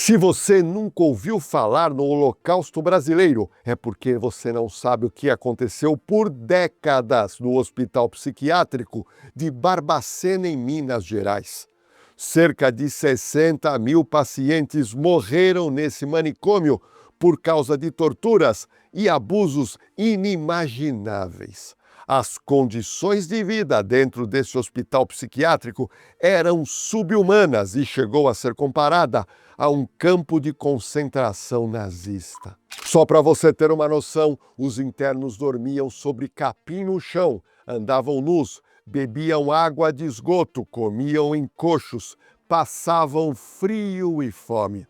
Se você nunca ouviu falar no Holocausto Brasileiro, é porque você não sabe o que aconteceu por décadas no Hospital Psiquiátrico de Barbacena, em Minas Gerais. Cerca de 60 mil pacientes morreram nesse manicômio por causa de torturas e abusos inimagináveis. As condições de vida dentro desse hospital psiquiátrico eram subhumanas e chegou a ser comparada a um campo de concentração nazista. Só para você ter uma noção, os internos dormiam sobre capim no chão, andavam nus, bebiam água de esgoto, comiam em coxos, passavam frio e fome.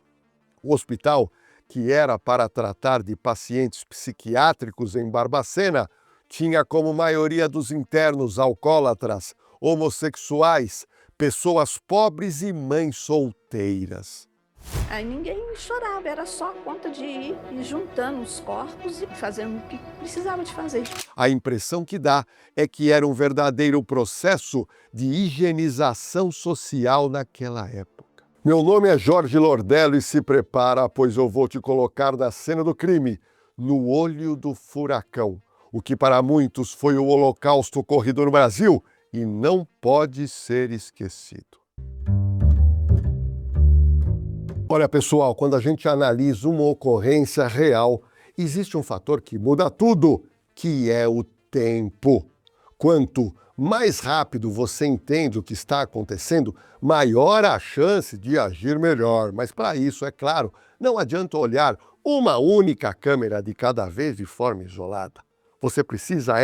O hospital, que era para tratar de pacientes psiquiátricos em Barbacena, tinha como maioria dos internos alcoólatras, homossexuais, pessoas pobres e mães solteiras. Aí ninguém chorava, era só conta de ir juntando os corpos e fazendo o que precisava de fazer. A impressão que dá é que era um verdadeiro processo de higienização social naquela época. Meu nome é Jorge Lordello e se prepara, pois eu vou te colocar na cena do crime, no olho do furacão. O que para muitos foi o Holocausto ocorrido no Brasil e não pode ser esquecido. Olha, pessoal, quando a gente analisa uma ocorrência real, existe um fator que muda tudo, que é o tempo. Quanto mais rápido você entende o que está acontecendo, maior a chance de agir melhor. Mas para isso, é claro, não adianta olhar uma única câmera de cada vez de forma isolada. Você precisa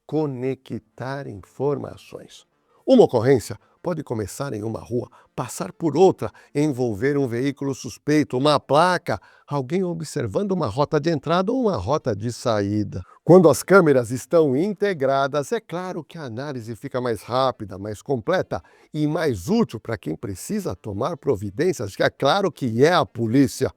conectar informações. Uma ocorrência pode começar em uma rua, passar por outra, envolver um veículo suspeito, uma placa, alguém observando uma rota de entrada ou uma rota de saída. Quando as câmeras estão integradas, é claro que a análise fica mais rápida, mais completa e mais útil para quem precisa tomar providências, que é claro que é a polícia.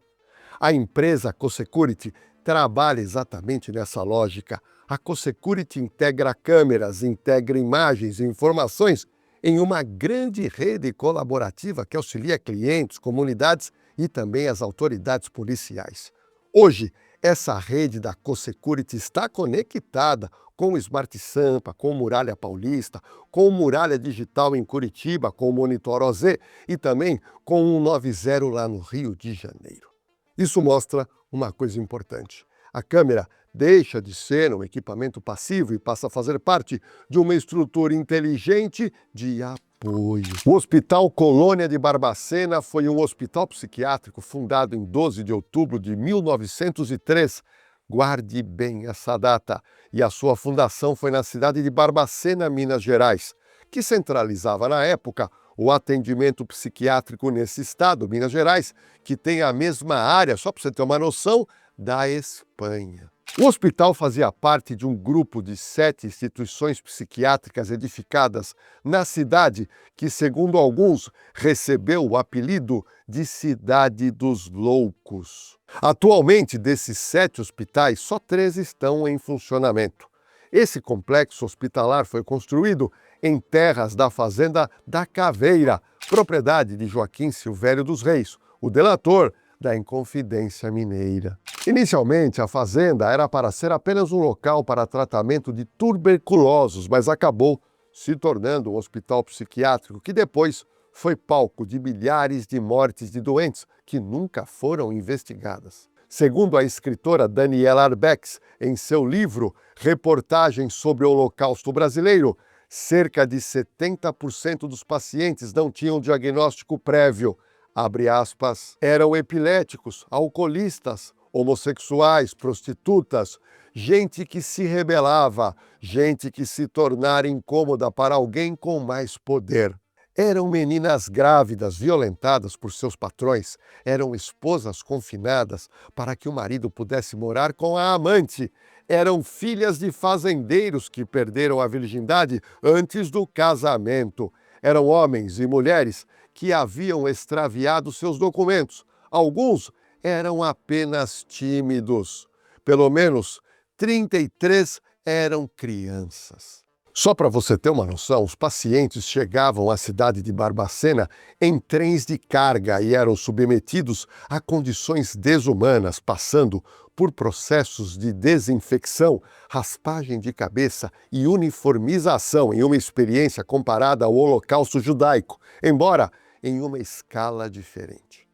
A empresa CoSecurity trabalha exatamente nessa lógica. A CoSecurity integra câmeras, integra imagens e informações em uma grande rede colaborativa que auxilia clientes, comunidades e também as autoridades policiais. Hoje, essa rede da CoSecurity está conectada com o Smart Sampa, com o Muralha Paulista, com o Muralha Digital em Curitiba, com o Monitor OZ e também com o 190 lá no Rio de Janeiro. Isso mostra uma coisa importante. A câmera deixa de ser um equipamento passivo e passa a fazer parte de uma estrutura inteligente de apoio. O Hospital Colônia de Barbacena foi um hospital psiquiátrico fundado em 12 de outubro de 1903. Guarde bem essa data. E a sua fundação foi na cidade de Barbacena, Minas Gerais, que centralizava na época o atendimento psiquiátrico nesse estado, Minas Gerais, que tem a mesma área, só para você ter uma noção, da Espanha. O hospital fazia parte de um grupo de 7 instituições psiquiátricas edificadas na cidade, que, segundo alguns, recebeu o apelido de Cidade dos Loucos. Atualmente, desses 7 hospitais, só 3 estão em funcionamento. Esse complexo hospitalar foi construído em terras da Fazenda da Caveira, propriedade de Joaquim Silvério dos Reis, o delator da Inconfidência Mineira. Inicialmente, a fazenda era para ser apenas um local para tratamento de tuberculosos, mas acabou se tornando um hospital psiquiátrico que depois foi palco de milhares de mortes de doentes que nunca foram investigadas. Segundo a escritora Daniela Arbex, em seu livro Reportagem sobre o Holocausto Brasileiro, cerca de 70% dos pacientes não tinham diagnóstico prévio. Abre aspas, eram epiléticos, alcoolistas, homossexuais, prostitutas, gente que se rebelava, gente que se tornara incômoda para alguém com mais poder. Eram meninas grávidas, violentadas por seus patrões, eram esposas confinadas para que o marido pudesse morar com a amante, eram filhas de fazendeiros que perderam a virgindade antes do casamento, eram homens e mulheres que haviam extraviado seus documentos. Alguns eram apenas tímidos. Pelo menos 33 eram crianças. Só para você ter uma noção, os pacientes chegavam à cidade de Barbacena em trens de carga e eram submetidos a condições desumanas, passando por processos de desinfecção, raspagem de cabeça e uniformização em uma experiência comparada ao Holocausto judaico, embora em uma escala diferente.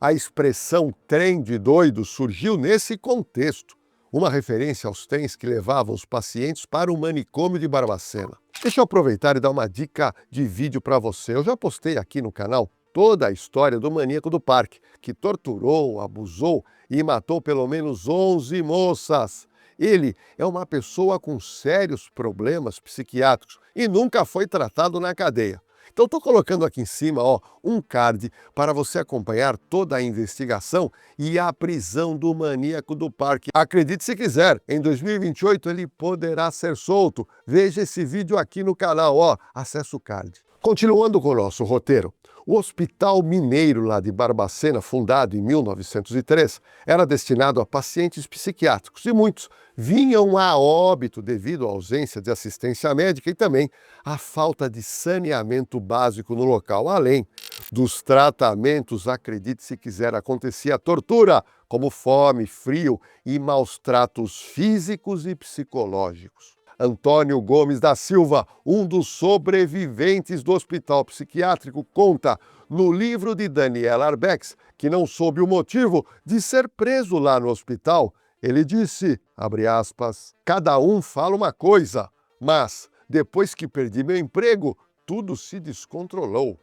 A expressão trem de doido surgiu nesse contexto, uma referência aos trens que levavam os pacientes para o manicômio de Barbacena. Deixa eu aproveitar e dar uma dica de vídeo para você. Eu já postei aqui no canal toda a história do maníaco do parque, que torturou, abusou e matou pelo menos 11 moças. Ele é uma pessoa com sérios problemas psiquiátricos e nunca foi tratado na cadeia. Então estou colocando aqui em cima um card para você acompanhar toda a investigação e a prisão do maníaco do parque. Acredite se quiser, em 2028 ele poderá ser solto. Veja esse vídeo aqui no canal, acessa o card. Continuando com o nosso roteiro, o Hospital Mineiro lá de Barbacena, fundado em 1903, era destinado a pacientes psiquiátricos e muitos vinham a óbito devido à ausência de assistência médica e também à falta de saneamento básico no local. Além dos tratamentos, acredite se quiser, acontecia a tortura, como fome, frio e maus tratos físicos e psicológicos. Antônio Gomes da Silva, um dos sobreviventes do hospital psiquiátrico, conta no livro de Daniela Arbex que não soube o motivo de ser preso lá no hospital. Ele disse, abre aspas, cada um fala uma coisa, mas depois que perdi meu emprego, tudo se descontrolou.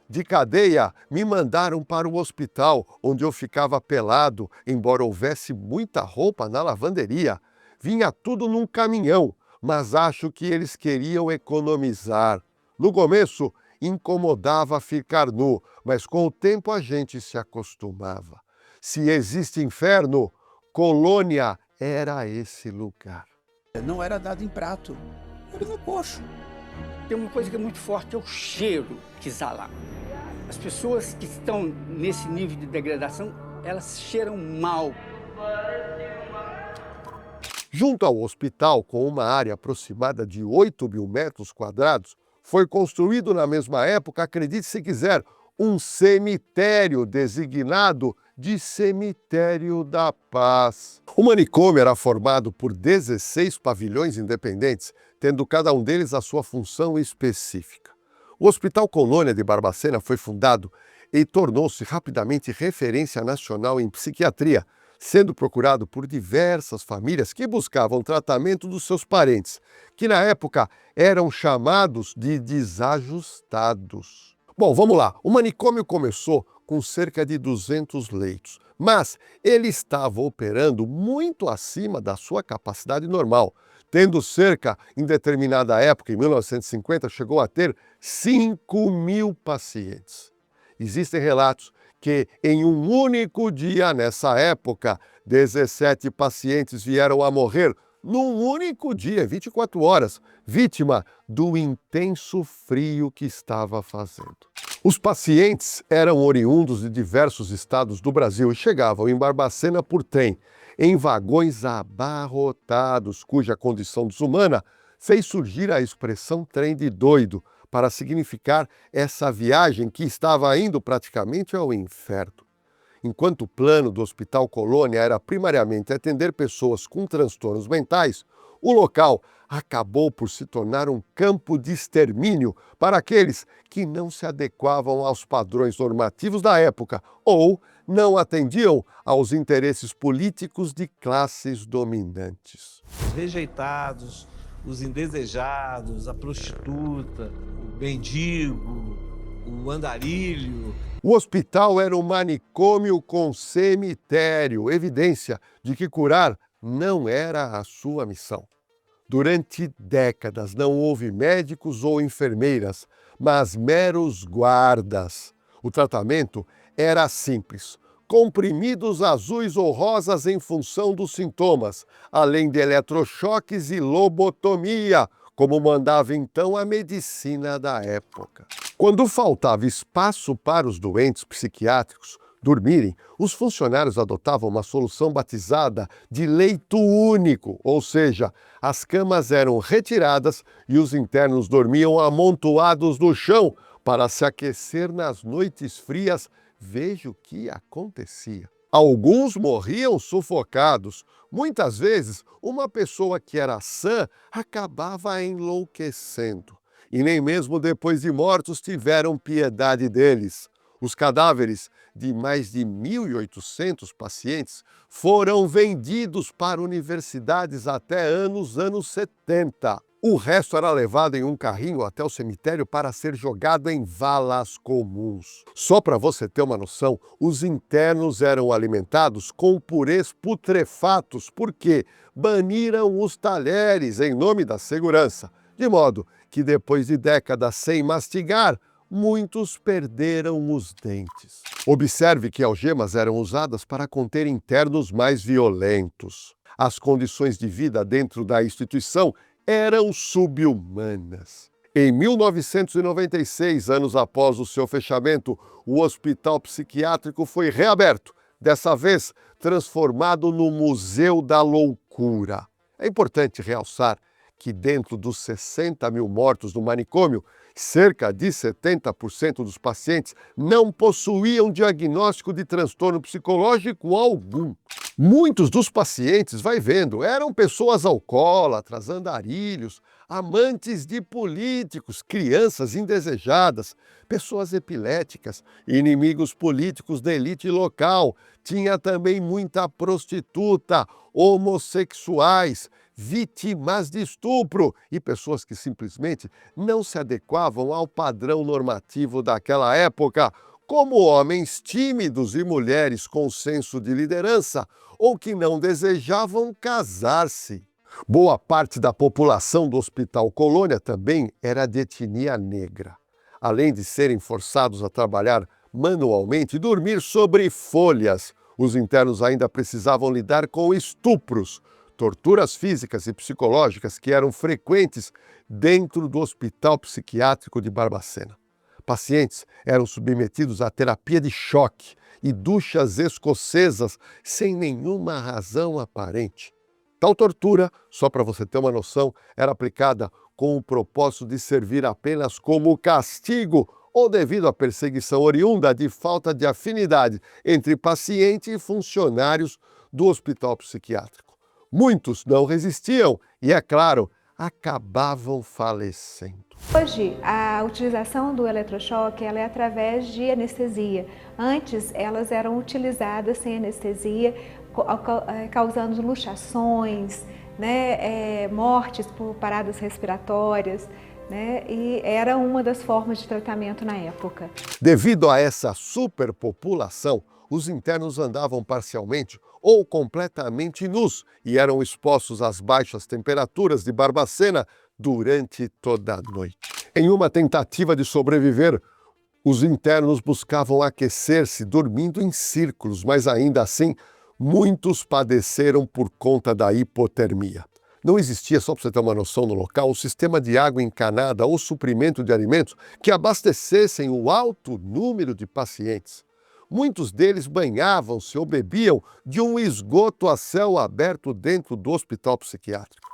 De cadeia, me mandaram para o hospital, onde eu ficava pelado, embora houvesse muita roupa na lavanderia. Vinha tudo num caminhão, mas acho que eles queriam economizar. No começo, incomodava ficar nu, mas com o tempo a gente se acostumava. Se existe inferno, Colônia era esse lugar. Não era dado em prato, era no coxo. Tem uma coisa que é muito forte, é o cheiro que exala. As pessoas que estão nesse nível de degradação, elas cheiram mal. Junto ao hospital, com uma área aproximada de 8.000 metros quadrados, foi construído na mesma época, acredite se quiser, um cemitério designado de Cemitério da Paz. O manicômio era formado por 16 pavilhões independentes, tendo cada um deles a sua função específica. O Hospital Colônia de Barbacena foi fundado e tornou-se rapidamente referência nacional em psiquiatria, sendo procurado por diversas famílias que buscavam tratamento dos seus parentes, que na época eram chamados de desajustados. Bom, vamos lá. O manicômio começou com cerca de 200 leitos, mas ele estava operando muito acima da sua capacidade normal, tendo cerca, em determinada época, em 1950, chegou a ter 5.000 pacientes. Existem relatos que em um único dia, nessa época, 17 pacientes vieram a morrer num único dia, 24 horas, vítima do intenso frio que estava fazendo. Os pacientes eram oriundos de diversos estados do Brasil e chegavam em Barbacena por trem, em vagões abarrotados, cuja condição desumana fez surgir a expressão trem de doido, para significar essa viagem que estava indo praticamente ao inferno. Enquanto o plano do Hospital Colônia era primariamente atender pessoas com transtornos mentais, o local acabou por se tornar um campo de extermínio para aqueles que não se adequavam aos padrões normativos da época ou não atendiam aos interesses políticos de classes dominantes. Os rejeitados, os indesejados, a prostituta, o mendigo, o andarilho. O hospital era um manicômio com cemitério, evidência de que curar não era a sua missão. Durante décadas não houve médicos ou enfermeiras, mas meros guardas. O tratamento era simples: comprimidos azuis ou rosas em função dos sintomas, além de eletrochoques e lobotomia, como mandava então a medicina da época. Quando faltava espaço para os doentes psiquiátricos, dormirem, os funcionários adotavam uma solução batizada de leito único, ou seja, as camas eram retiradas e os internos dormiam amontoados no chão para se aquecer nas noites frias. Veja o que acontecia. Alguns morriam sufocados. Muitas vezes, uma pessoa que era sã acabava enlouquecendo. E nem mesmo depois de mortos tiveram piedade deles. Os cadáveres de mais de 1.800 pacientes foram vendidos para universidades até anos 70. O resto era levado em um carrinho até o cemitério para ser jogado em valas comuns. Só para você ter uma noção, os internos eram alimentados com purês putrefatos porque baniram os talheres em nome da segurança, de modo que depois de décadas sem mastigar, muitos perderam os dentes. Observe que algemas eram usadas para conter internos mais violentos. As condições de vida dentro da instituição eram subhumanas. Em 1996, anos após o seu fechamento, o hospital psiquiátrico foi reaberto, dessa vez transformado no Museu da Loucura. É importante realçar que dentro dos 60 mil mortos no manicômio, cerca de 70% dos pacientes não possuíam diagnóstico de transtorno psicológico algum. Muitos dos pacientes, vai vendo, eram pessoas alcoólatras, andarilhos, amantes de políticos, crianças indesejadas, pessoas epiléticas, inimigos políticos da elite local. Tinha também muita prostituta, homossexuais, vítimas de estupro e pessoas que simplesmente não se adequavam ao padrão normativo daquela época, como homens tímidos e mulheres com senso de liderança ou que não desejavam casar-se. Boa parte da população do Hospital Colônia também era de etnia negra. Além de serem forçados a trabalhar manualmente e dormir sobre folhas, os internos ainda precisavam lidar com estupros, torturas físicas e psicológicas que eram frequentes dentro do Hospital Psiquiátrico de Barbacena. Pacientes eram submetidos a terapia de choque e duchas escocesas sem nenhuma razão aparente. Tal tortura, só para você ter uma noção, era aplicada com o propósito de servir apenas como castigo ou devido à perseguição oriunda de falta de afinidade entre paciente e funcionários do hospital psiquiátrico. Muitos não resistiam e, é claro, acabavam falecendo. Hoje, a utilização do eletrochoque ela é através de anestesia. Antes, elas eram utilizadas sem anestesia, causando luxações, mortes por paradas respiratórias, e era uma das formas de tratamento na época. Devido a essa superpopulação, os internos andavam parcialmente ou completamente nus e eram expostos às baixas temperaturas de Barbacena durante toda a noite. Em uma tentativa de sobreviver, os internos buscavam aquecer-se dormindo em círculos, mas ainda assim, muitos padeceram por conta da hipotermia. Não existia, só para você ter uma noção no local, um sistema de água encanada ou suprimento de alimentos que abastecessem o alto número de pacientes. Muitos deles banhavam-se ou bebiam de um esgoto a céu aberto dentro do hospital psiquiátrico.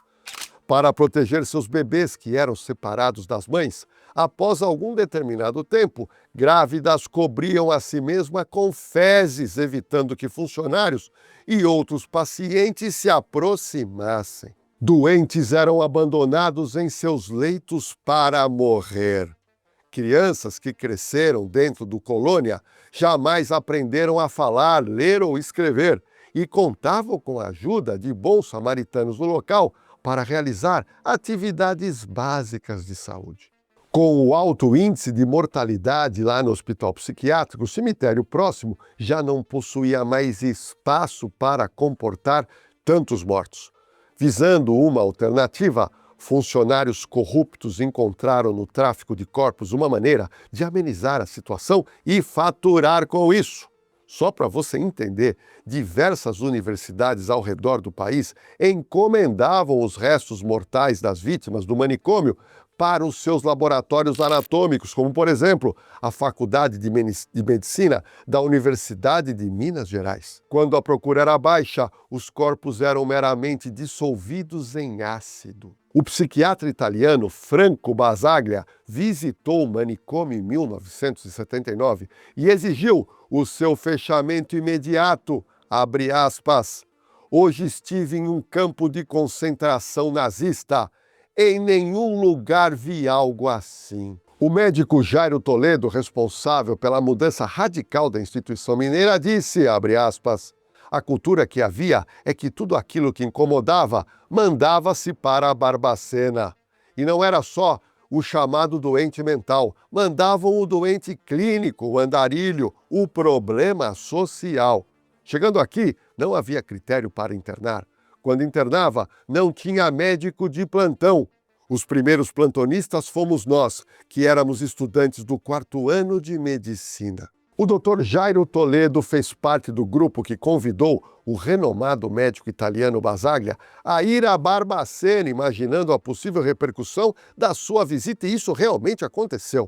Para proteger seus bebês que eram separados das mães, após algum determinado tempo, grávidas cobriam a si mesmas com fezes, evitando que funcionários e outros pacientes se aproximassem. Doentes eram abandonados em seus leitos para morrer. Crianças que cresceram dentro do Colônia jamais aprenderam a falar, ler ou escrever e contavam com a ajuda de bons samaritanos no local para realizar atividades básicas de saúde. Com o alto índice de mortalidade lá no hospital psiquiátrico, o cemitério próximo já não possuía mais espaço para comportar tantos mortos. Visando uma alternativa, funcionários corruptos encontraram no tráfico de corpos uma maneira de amenizar a situação e faturar com isso. Só para você entender, diversas universidades ao redor do país encomendavam os restos mortais das vítimas do manicômio para os seus laboratórios anatômicos, como, por exemplo, a Faculdade de Medicina da Universidade de Minas Gerais. Quando a procura era baixa, os corpos eram meramente dissolvidos em ácido. O psiquiatra italiano Franco Basaglia visitou o manicômio em 1979 e exigiu o seu fechamento imediato. Abre aspas. Hoje estive em um campo de concentração nazista. Em nenhum lugar vi algo assim. O médico Jairo Toledo, responsável pela mudança radical da instituição mineira, disse, abre aspas, a cultura que havia é que tudo aquilo que incomodava mandava-se para a Barbacena. E não era só o chamado doente mental, mandavam o doente clínico, o andarilho, o problema social. Chegando aqui, não havia critério para internar. Quando internava, não tinha médico de plantão. Os primeiros plantonistas fomos nós, que éramos estudantes do 4º ano de medicina. O Dr. Jairo Toledo fez parte do grupo que convidou o renomado médico italiano Basaglia a ir a Barbacena, imaginando a possível repercussão da sua visita, e isso realmente aconteceu.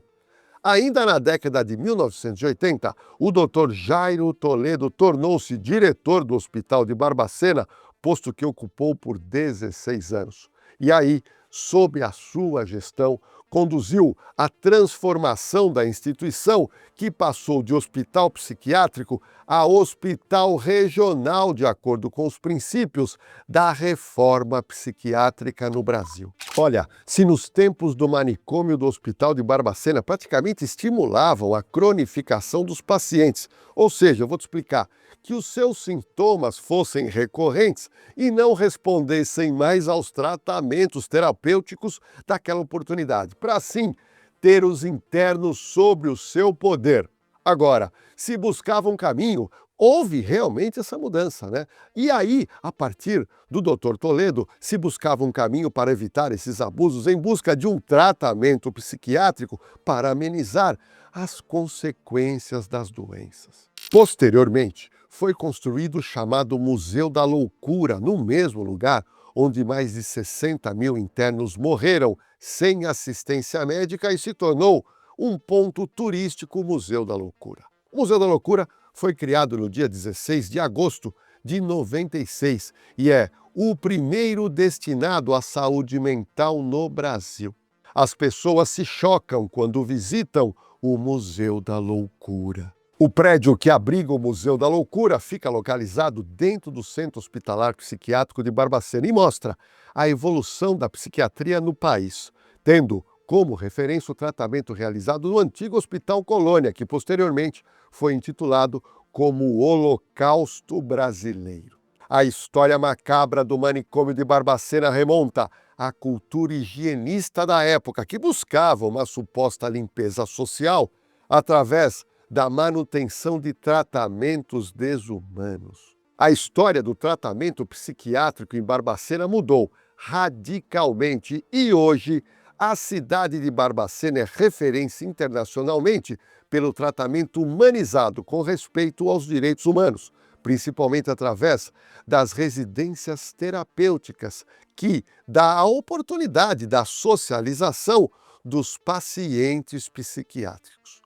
Ainda na década de 1980, o Dr. Jairo Toledo tornou-se diretor do Hospital de Barbacena, posto que ocupou por 16 anos. E aí, sob a sua gestão, conduziu a transformação da instituição, que passou de hospital psiquiátrico a hospital regional, de acordo com os princípios da reforma psiquiátrica no Brasil. Olha, se nos tempos do manicômio do Hospital de Barbacena praticamente estimulavam a cronificação dos pacientes, ou seja, eu vou te explicar, que os seus sintomas fossem recorrentes e não respondessem mais aos tratamentos terapêuticos daquela oportunidade, para assim ter os internos sob o seu poder. Agora, se buscava um caminho, houve realmente essa mudança, né? E aí, a partir do Dr. Toledo, se buscava um caminho para evitar esses abusos em busca de um tratamento psiquiátrico para amenizar as consequências das doenças. Posteriormente, foi construído o chamado Museu da Loucura, no mesmo lugar onde mais de 60 mil internos morreram sem assistência médica e se tornou um ponto turístico, o Museu da Loucura. O Museu da Loucura foi criado no dia 16 de agosto de 96 e é o primeiro destinado à saúde mental no Brasil. As pessoas se chocam quando visitam o Museu da Loucura. O prédio que abriga o Museu da Loucura fica localizado dentro do Centro Hospitalar Psiquiátrico de Barbacena e mostra a evolução da psiquiatria no país, tendo como referência o tratamento realizado no antigo Hospital Colônia, que posteriormente foi intitulado como o Holocausto Brasileiro. A história macabra do manicômio de Barbacena remonta à cultura higienista da época, que buscava uma suposta limpeza social através da manutenção de tratamentos desumanos. A história do tratamento psiquiátrico em Barbacena mudou radicalmente e hoje a cidade de Barbacena é referência internacionalmente pelo tratamento humanizado com respeito aos direitos humanos, principalmente através das residências terapêuticas, que dá a oportunidade da socialização dos pacientes psiquiátricos.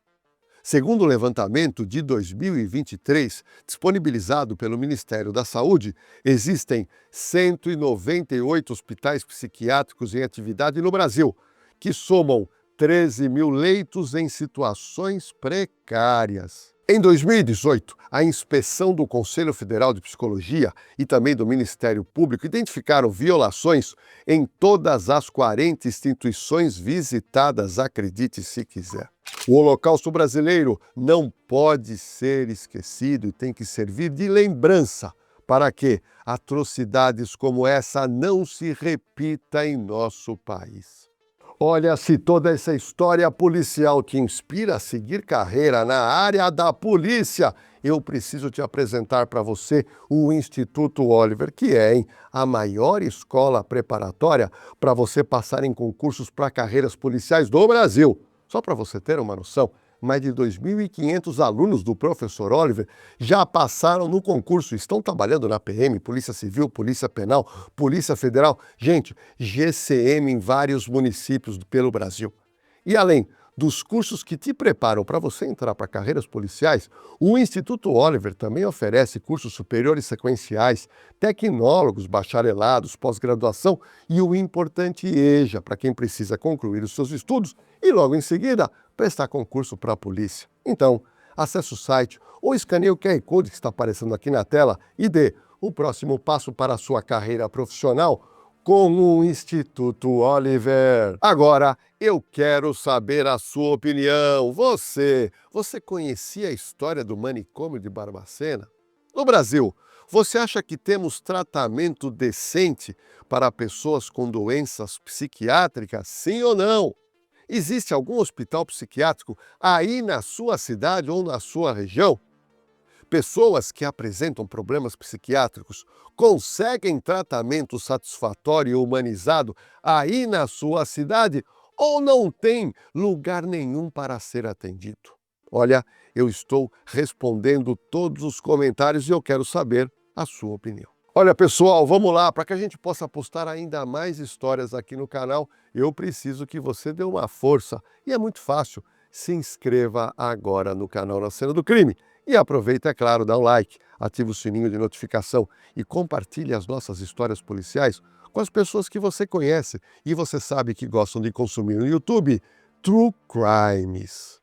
Segundo o levantamento de 2023, disponibilizado pelo Ministério da Saúde, existem 198 hospitais psiquiátricos em atividade no Brasil, que somam 13 mil leitos em situações precárias. Em 2018, a inspeção do Conselho Federal de Psicologia e também do Ministério Público identificaram violações em todas as 40 instituições visitadas, acredite se quiser. O Holocausto Brasileiro não pode ser esquecido e tem que servir de lembrança para que atrocidades como essa não se repitam em nosso país. Olha, se toda essa história policial te inspira a seguir carreira na área da polícia, eu preciso te apresentar para você o Instituto Oliver, que é a maior escola preparatória para você passar em concursos para carreiras policiais do Brasil. Só para você ter uma noção, Mais de 2.500 alunos do professor Oliver já passaram no concurso, estão trabalhando na PM, Polícia Civil, Polícia Penal, Polícia Federal, gente, GCM em vários municípios pelo Brasil. E além dos cursos que te preparam para você entrar para carreiras policiais, o Instituto Oliver também oferece cursos superiores sequenciais, tecnólogos, bacharelados, pós-graduação e o importante EJA, para quem precisa concluir os seus estudos e logo em seguida prestar concurso para a polícia. Então, acesse o site ou escaneie o QR Code que está aparecendo aqui na tela e dê o próximo passo para a sua carreira profissional com o Instituto Oliver. Agora, eu quero saber a sua opinião. Você conhecia a história do manicômio de Barbacena? No Brasil, você acha que temos tratamento decente para pessoas com doenças psiquiátricas? Sim ou não? Existe algum hospital psiquiátrico aí na sua cidade ou na sua região? Pessoas que apresentam problemas psiquiátricos conseguem tratamento satisfatório e humanizado aí na sua cidade ou não tem lugar nenhum para ser atendido? Olha, eu estou respondendo todos os comentários e eu quero saber a sua opinião. Olha, pessoal, vamos lá, para que a gente possa postar ainda mais histórias aqui no canal, eu preciso que você dê uma força. E é muito fácil, se inscreva agora no canal Na Cena do Crime. E aproveita, é claro, dá um like, ativa o sininho de notificação e compartilhe as nossas histórias policiais com as pessoas que você conhece e você sabe que gostam de consumir no YouTube True Crimes.